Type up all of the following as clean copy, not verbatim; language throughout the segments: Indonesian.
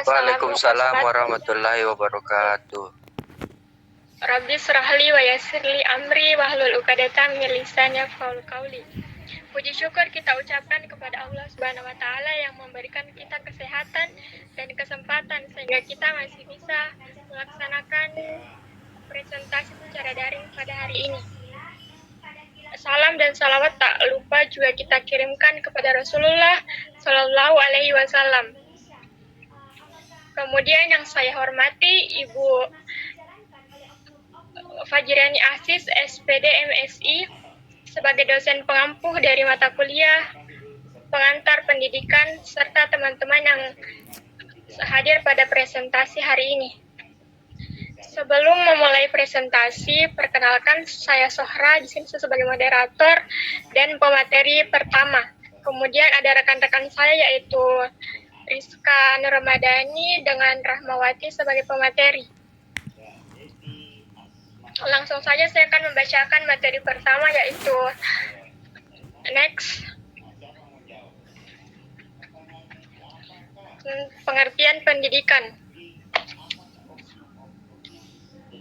Waalaikumsalam warahmatullahi wabarakatuh. Rabbi syrahli wa yassirli amri wahlul 'uqdatam min lisani yafqahu qawli. Puji syukur kita ucapkan kepada Allah Subhanahu wa taala yang memberikan kita kesehatan dan kesempatan sehingga kita masih bisa melaksanakan presentasi secara daring pada hari ini. Salam dan salawat tak lupa juga kita kirimkan kepada Rasulullah Shallallahu Alaihi Wasallam. Kemudian yang saya hormati Ibu Fajriani Asis, SPD MSI, sebagai dosen pengampuh dari mata kuliah pengantar pendidikan, serta teman-teman yang hadir pada presentasi hari ini. Sebelum memulai presentasi, perkenalkan saya Sohra, di sini sebagai moderator dan pemateri pertama. Kemudian ada rekan-rekan saya yaitu Rizka Nurmadani dengan Rahmawati sebagai pemateri. Langsung saja saya akan membacakan materi pertama yaitu next. Pengertian pendidikan.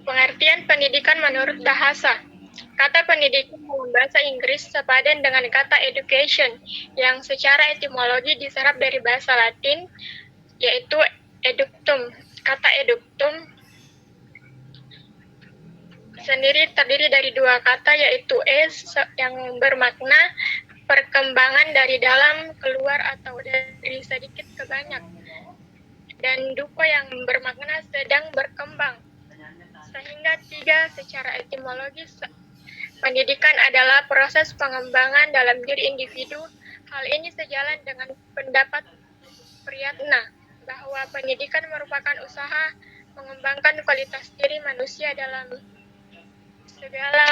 Pengertian pendidikan menurut bahasa. Kata pendidikan dalam bahasa Inggris sepadan dengan kata education yang secara etimologi diserap dari bahasa Latin yaitu eductum. Kata eductum sendiri terdiri dari dua kata yaitu yang bermakna perkembangan dari dalam keluar atau dari sedikit ke banyak, dan duko yang bermakna sedang berkembang. Sehingga tiga secara etimologis pendidikan adalah proses pengembangan dalam diri individu. Hal ini sejalan dengan pendapat Priyatna bahwa pendidikan merupakan usaha mengembangkan kualitas diri manusia dalam segala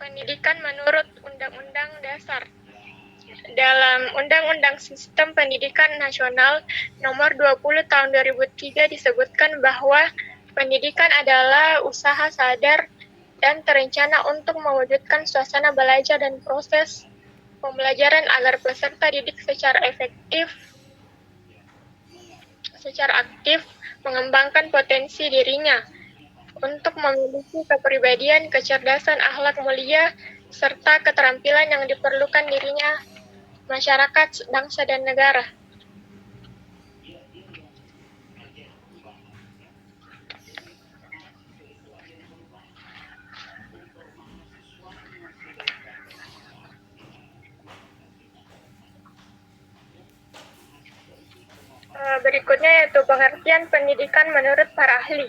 pendidikan menurut Undang-Undang Dasar. Dalam Undang-Undang Sistem Pendidikan Nasional Nomor 20 Tahun 2003 disebutkan bahwa pendidikan adalah usaha sadar dan terencana untuk mewujudkan suasana belajar dan proses pembelajaran agar peserta didik secara aktif mengembangkan potensi dirinya untuk memiliki kepribadian, kecerdasan, akhlak mulia, serta keterampilan yang diperlukan dirinya, masyarakat, bangsa, dan negara. Berikutnya yaitu pengertian pendidikan menurut para ahli.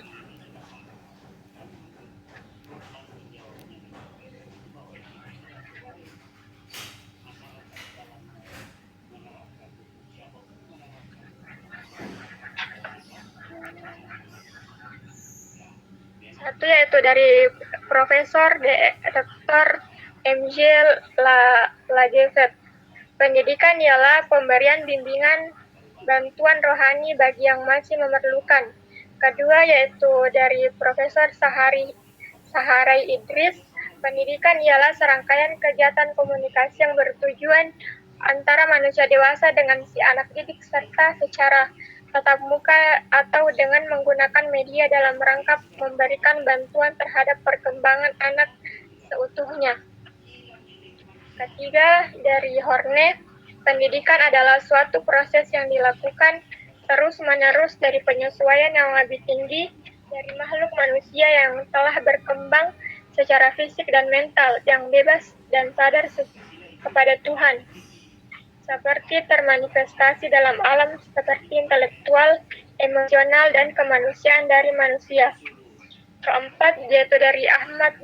Satu yaitu dari Profesor Dr. M.J. Lajevet. Pendidikan ialah pemberian bimbingan bantuan rohani bagi yang masih memerlukan. Kedua yaitu dari Profesor Saharai Idris. Pendidikan ialah serangkaian kegiatan komunikasi yang bertujuan antara manusia dewasa dengan si anak didik serta secara tatap muka atau dengan menggunakan media dalam rangka memberikan bantuan terhadap perkembangan anak seutuhnya. Ketiga, dari Hornet, pendidikan adalah suatu proses yang dilakukan terus-menerus dari penyesuaian yang lebih tinggi dari makhluk manusia yang telah berkembang secara fisik dan mental, yang bebas dan sadar kepada Tuhan, seperti termanifestasi dalam alam seperti intelektual, emosional, dan kemanusiaan dari manusia. Keempat, yaitu dari Ahmad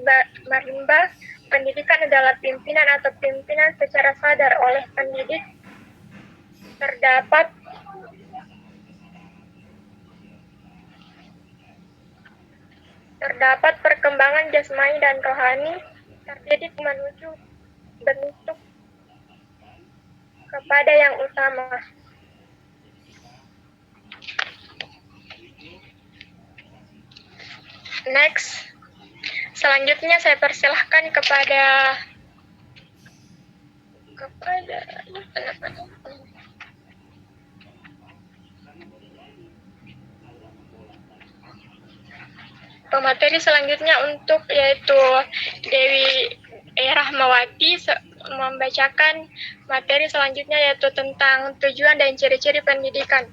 Marimba, pendidikan adalah pimpinan atau pimpinan secara sadar oleh pendidik. Terdapat perkembangan jasmani dan rohani, terdidik menuju bentuk kepada yang utama. Next, selanjutnya saya persilahkan kepada Ada. Pemateri selanjutnya untuk yaitu Dewi Rahmawati membacakan materi selanjutnya yaitu tentang tujuan dan ciri-ciri pendidikan.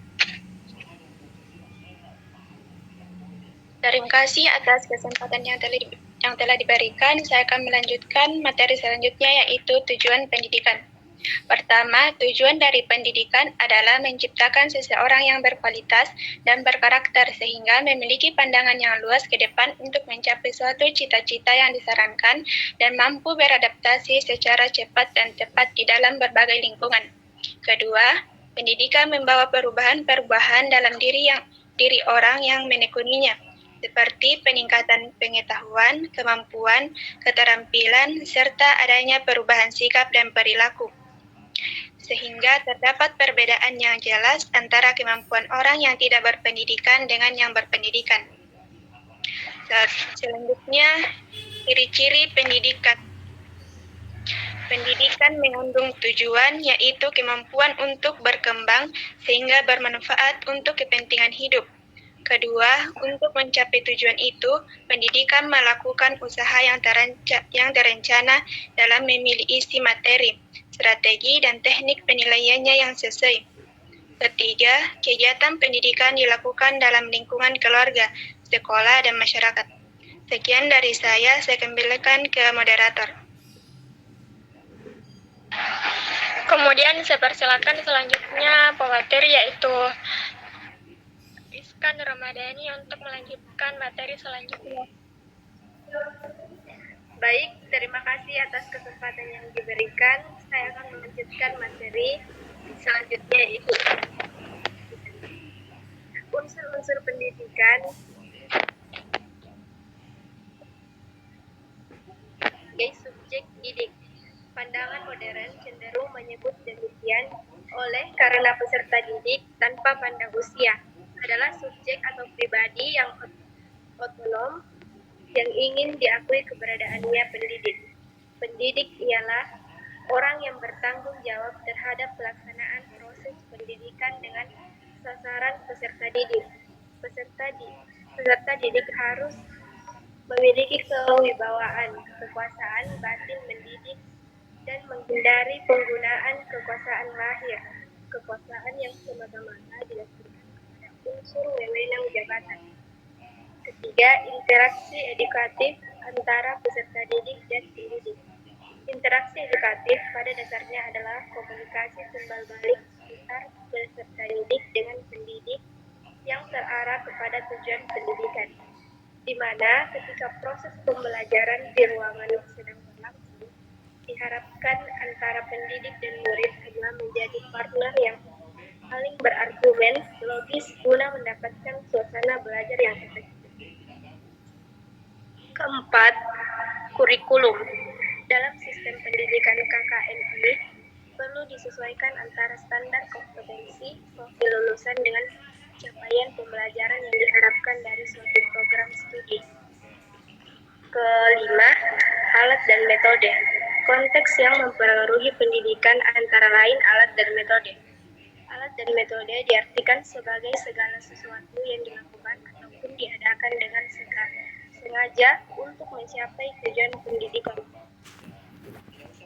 Terima kasih atas kesempatan yang telah diberikan. Saya akan melanjutkan materi selanjutnya yaitu tujuan pendidikan. Pertama, tujuan dari pendidikan adalah menciptakan seseorang yang berkualitas dan berkarakter sehingga memiliki pandangan yang luas ke depan untuk mencapai suatu cita-cita yang disarankan dan mampu beradaptasi secara cepat dan tepat di dalam berbagai lingkungan. Kedua, pendidikan membawa perubahan-perubahan dalam diri orang yang menekuninya, seperti peningkatan pengetahuan, kemampuan, keterampilan, serta adanya perubahan sikap dan perilaku. Sehingga terdapat perbedaan yang jelas antara kemampuan orang yang tidak berpendidikan dengan yang berpendidikan. Selanjutnya, ciri-ciri pendidikan. Pendidikan mengandung tujuan, yaitu kemampuan untuk berkembang sehingga bermanfaat untuk kepentingan hidup. Kedua, untuk mencapai tujuan itu, pendidikan melakukan usaha yang terencana dalam memilih isi materi, strategi, dan teknik penilaiannya yang sesuai. Ketiga, kegiatan pendidikan dilakukan dalam lingkungan keluarga, sekolah, dan masyarakat. Sekian dari saya kembalikan ke moderator. Kemudian saya persilakan selanjutnya pemateri yaitu Iskan Ramadhani untuk melanjutkan materi selanjutnya. Baik, terima kasih atas kesempatan yang diberikan. Saya akan melanjutkan materi selanjutnya yaitu unsur-unsur pendidikan sebagai subjek didik. Pandangan modern cenderung menyebut demikian karena peserta didik tanpa pandang usia adalah subjek atau pribadi yang otonom yang ingin diakui keberadaannya pendidik. Pendidik ialah orang yang bertanggung jawab terhadap pelaksanaan proses pendidikan dengan sasaran peserta didik. Peserta didik harus memiliki kewibawaan, kekuasaan batin mendidik, dan menghindari penggunaan kekuasaan lahir, kekuasaan yang semata-mata didasarkan pada unsur wewenang jabatan. Ketiga, interaksi edukatif antara peserta didik dan pendidik. Interaksi edukatif pada dasarnya adalah komunikasi timbal balik antar peserta didik dengan pendidik yang terarah kepada tujuan pendidikan, di mana ketika proses pembelajaran di ruangan sedang berlangsung, diharapkan antara pendidik dan murid adalah menjadi partner yang saling berargumen logis guna mendapatkan suasana belajar yang efektif. Keempat, kurikulum. Dalam sistem pendidikan KKN ini perlu disesuaikan antara standar kompetensi profil lulusan dengan capaian pembelajaran yang diharapkan dari suatu program studi. Kelima, alat dan metode. Konteks yang mempengaruhi pendidikan antara lain alat dan metode. Alat dan metode diartikan sebagai segala sesuatu yang dilakukan ataupun diadakan dengan sengaja untuk mencapai tujuan pendidikan.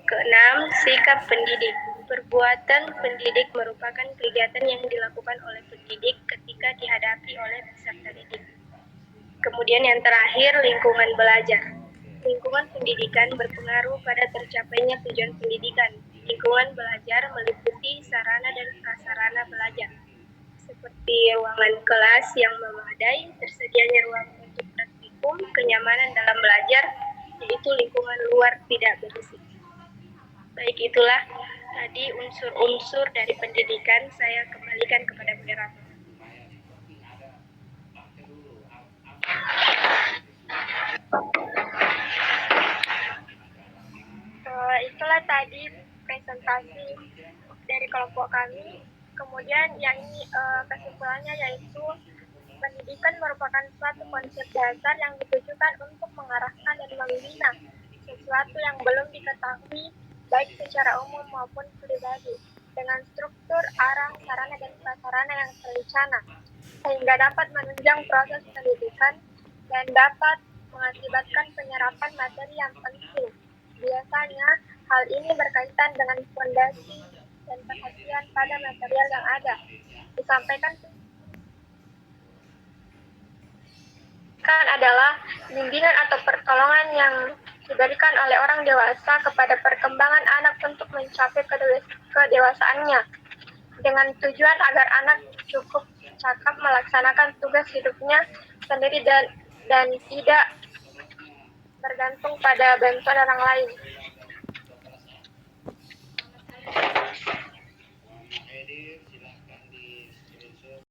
Keenam, sikap pendidik. Perbuatan pendidik merupakan kegiatan yang dilakukan oleh pendidik ketika dihadapi oleh peserta didik. Kemudian yang terakhir, lingkungan belajar. Lingkungan pendidikan berpengaruh pada tercapainya tujuan pendidikan. Lingkungan belajar meliputi sarana dan prasarana belajar, seperti ruangan kelas yang memadai, tersedianya ruang untuk praktikum, kenyamanan dalam belajar, yaitu lingkungan luar tidak berisik. Baik, itulah tadi unsur-unsur dari pendidikan. Saya kembalikan kepada moderator. Itulah tadi presentasi dari kelompok kami. Kemudian yang ini kesimpulannya yaitu pendidikan merupakan suatu konsep dasar yang ditujukan untuk mengarahkan dan membina sesuatu yang belum diketahui baik secara umum maupun pribadi, dengan struktur, arah, sarana, dan prasarana yang terencana, sehingga dapat menunjang proses pendidikan dan dapat mengakibatkan penyerapan materi yang penting. Biasanya, hal ini berkaitan dengan fondasi dan perhatian pada material yang ada. Disampaikan adalah bimbingan atau pertolongan yang diberikan oleh orang dewasa kepada perkembangan anak untuk mencapai kedewasaannya, dengan tujuan agar anak cukup cakap melaksanakan tugas hidupnya sendiri dan tidak bergantung pada bantuan orang lain.